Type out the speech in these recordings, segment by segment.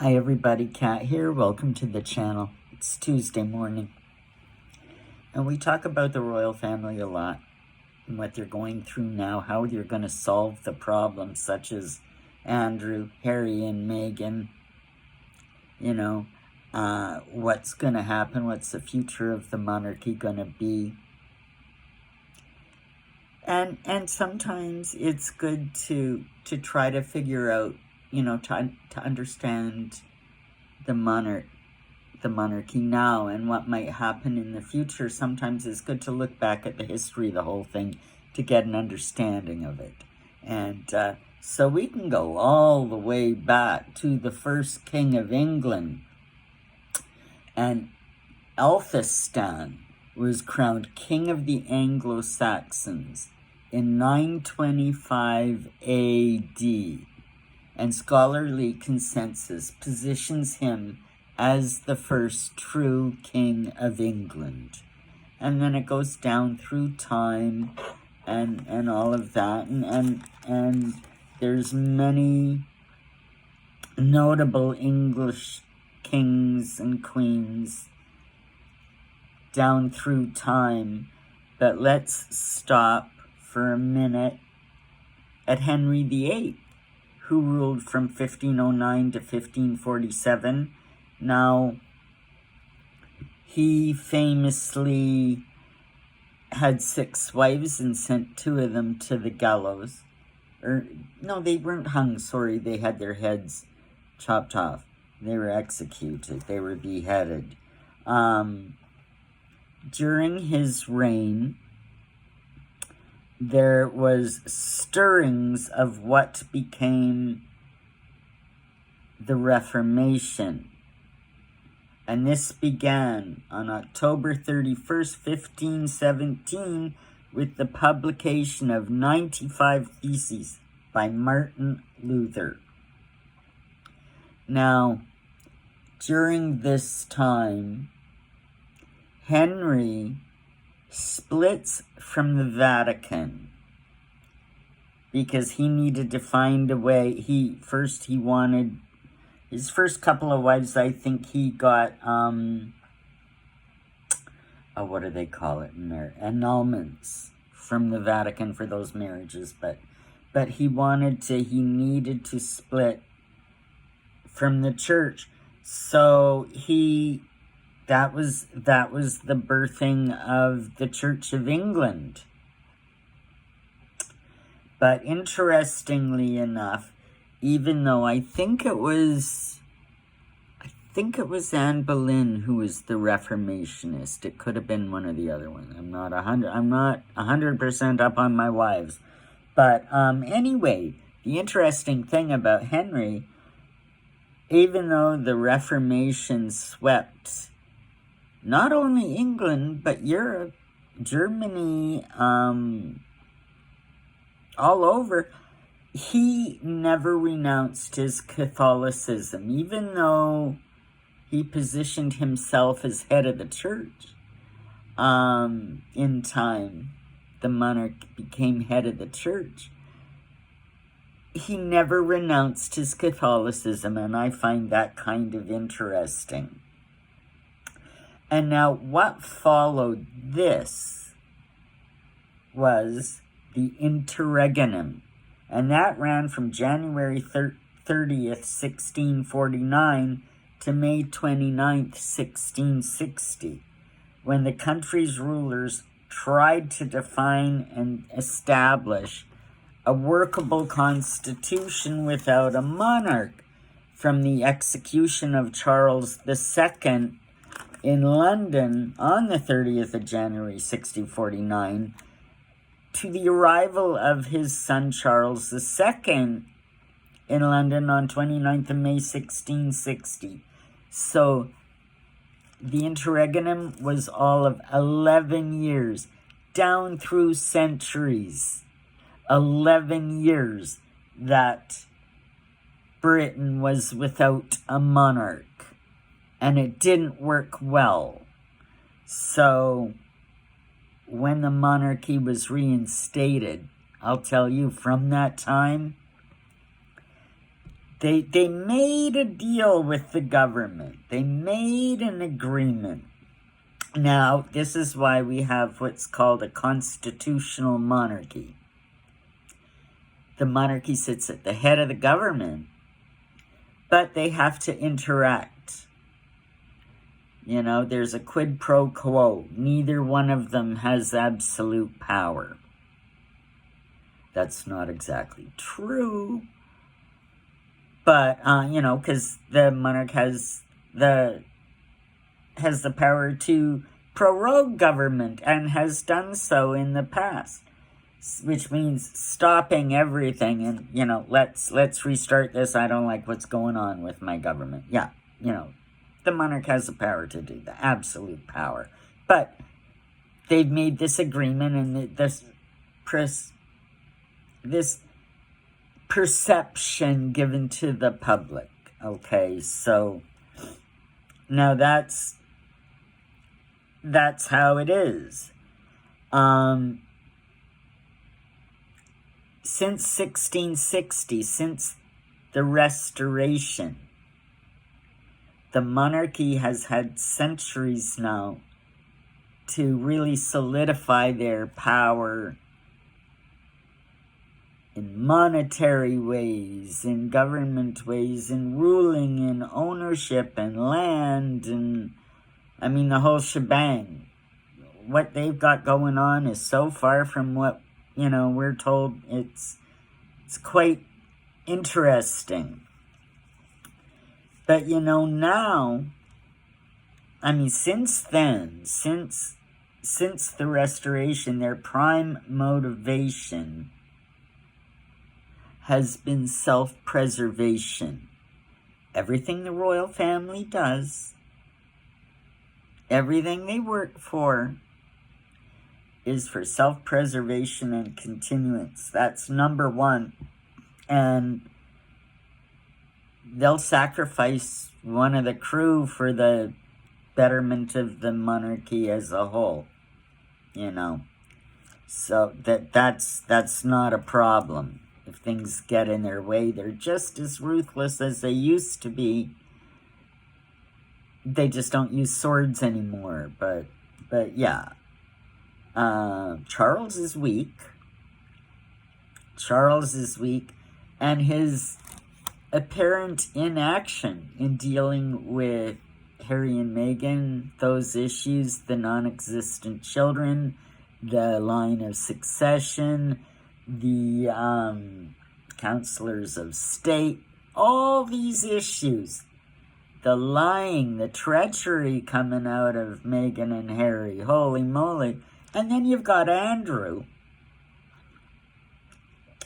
Hi everybody, Kat here. Welcome to the channel. It's Tuesday morning. And we talk about the royal family a lot and what they're going through now, how they're going to solve the problems such as Andrew, Harry, and Meghan. What's going to happen, what's the future of the monarchy going to be. And sometimes it's good to try to figure out, to understand the monarchy now and what might happen in the future. Sometimes it's good to look back at the history of the whole thing to get an understanding of it. And so we can go all the way back to the first king of England. And Elphistan was crowned king of the Anglo-Saxons in 925 AD. And scholarly consensus positions him as the first true king of England. And then it goes down through time and all of that. And there's many notable English kings and queens down through time. But let's stop for a minute at Henry VIII, who ruled from 1509 to 1547. Now, he famously had 6 wives and sent 2 of them to the gallows. No, they weren't hung, sorry, they had their heads chopped off. They were executed, they were beheaded. During his reign, there was stirrings of what became the Reformation. And this began on October 31st, 1517, with the publication of 95 Theses by Martin Luther. Now, during this time, Henry splits from the Vatican because he needed to find a way. He wanted his first couple of wives. I think he got what do they call it in there, annulments from the Vatican for those marriages, but he needed to split from the church. So that was the birthing of the Church of England. But interestingly enough, even though I think it was Anne Boleyn who was the Reformationist. It could have been one of the other ones. I'm not 100% up on my wives. But anyway, the interesting thing about Henry, even though the Reformation swept not only England, but Europe, Germany, all over, he never renounced his Catholicism, even though he positioned himself as head of the church. In time, the monarch became head of the church. He never renounced his Catholicism, and I find that kind of interesting. And now what followed this was the interregnum, and that ran from January 30th, 1649 to May 29th, 1660, when the country's rulers tried to define and establish a workable constitution without a monarch, from the execution of Charles II in London on the 30th of January, 1649, to the arrival of his son Charles II in London on 29th of May, 1660. So the interregnum was all of 11 years, down through centuries. 11 years that Britain was without a monarch. And it didn't work well. So when the monarchy was reinstated, I'll tell you, from that time, They made a deal with the government. They made an agreement. Now, this is why we have what's called a constitutional monarchy. The monarchy sits at the head of the government, but they have to interact. You know, there's a quid pro quo. Neither one of them has absolute power. That's not exactly true. But, you know, because the monarch has the power to prorogue government and has done so in the past, which means stopping everything and, you know, let's restart this. I don't like what's going on with my government. Yeah, you know, the monarch has the power to do that, absolute power. But they've made this agreement and this perception given to the public. Okay, so now that's how it is. Since 1660, since the Restoration, the monarchy has had centuries now to really solidify their power in monetary ways, in government ways, in ruling, in ownership, and land, and I mean the whole shebang. What they've got going on is so far from what, you know, we're told. It's quite interesting. But, you know, now, I mean, since then, since the Restoration, their prime motivation has been self-preservation. Everything the royal family does, everything they work for, is for self-preservation and continuance. That's number one. And they'll sacrifice one of the crew for the betterment of the monarchy as a whole, you know. So that's not a problem. If things get in their way, they're just as ruthless as they used to be. They just don't use swords anymore. But yeah. Charles is weak. And his apparent inaction in dealing with Harry and Meghan, those issues, the non-existent children, the line of succession, the counselors of state, all these issues, the lying, the treachery coming out of Meghan and Harry, holy moly. And then you've got Andrew,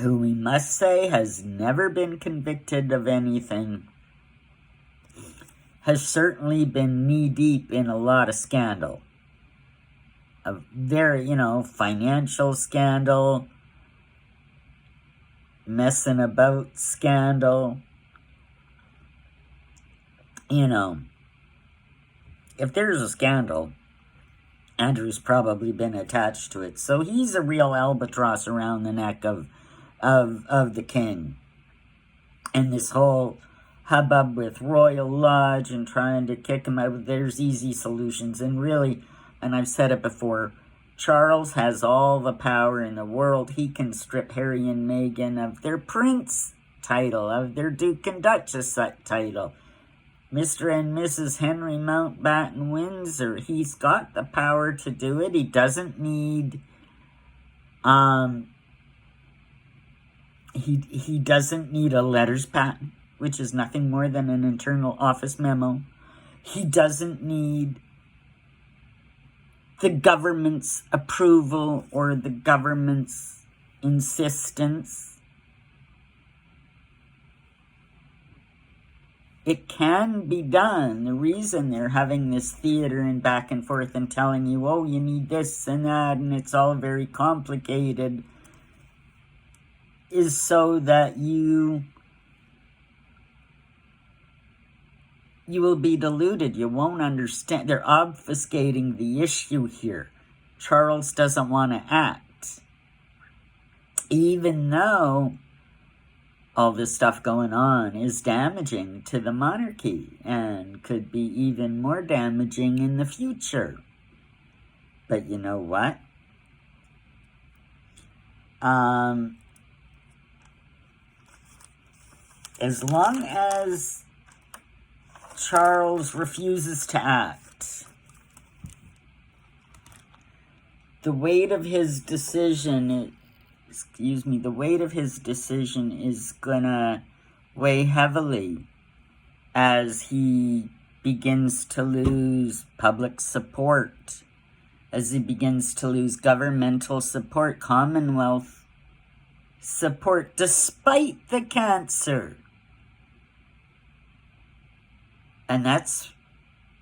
who we must say has never been convicted of anything, has certainly been knee-deep in a lot of scandal. A very, you know, financial scandal, messing about scandal. You know, if there's a scandal, Andrew's probably been attached to it. So he's a real albatross around the neck of the king. And this whole hubbub with Royal Lodge and trying to kick him out, there's easy solutions. And really, and I've said it before, Charles has all the power in the world. He can strip Harry and Meghan of their prince title, of their Duke and Duchess title. Mr. and Mrs. Henry Mountbatten Windsor, he's got the power to do it. He doesn't need, he doesn't need a letters patent, which is nothing more than an internal office memo. He doesn't need the government's approval or the government's insistence. It can be done. The reason they're having this theater and back and forth and telling you, oh, you need this and that, and it's all very complicated, is so that you will be deluded. You won't understand. They're obfuscating the issue here. Charles doesn't want to act. Even though all this stuff going on is damaging to the monarchy and could be even more damaging in the future. But you know what? As long as Charles refuses to act, the weight of his decision, the weight of his decision is gonna weigh heavily as he begins to lose public support, as he begins to lose governmental support, Commonwealth support, despite the cancer. And that's,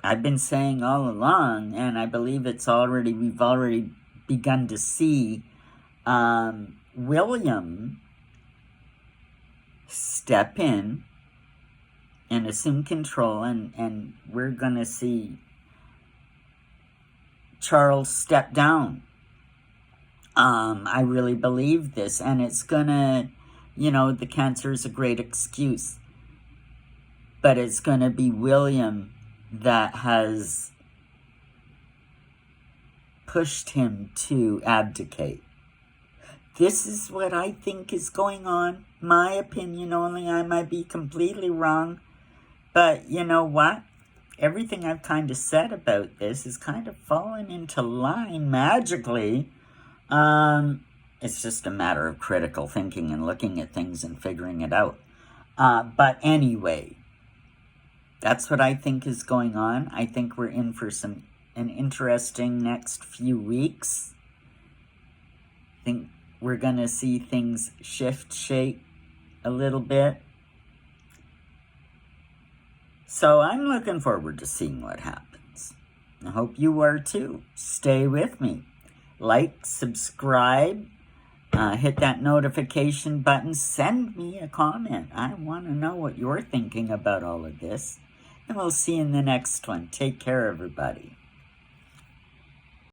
I've been saying all along, and I believe we've already begun to see William step in and assume control, and we're going to see Charles step down. I really believe this, and it's going to, the cancer is a great excuse, but it's going to be William that has pushed him to abdicate. This is what I think is going on. My opinion only. I might be completely wrong. But you know what? Everything I've kind of said about this is kind of fallen into line magically. It's just a matter of critical thinking and looking at things and figuring it out. But anyway, that's what I think is going on. I think we're in for an interesting next few weeks. I think we're going to see things shift shape a little bit. So I'm looking forward to seeing what happens. I hope you are too. Stay with me. Like, subscribe, hit that notification button, send me a comment. I want to know what you're thinking about all of this. And we'll see you in the next one. Take care, everybody.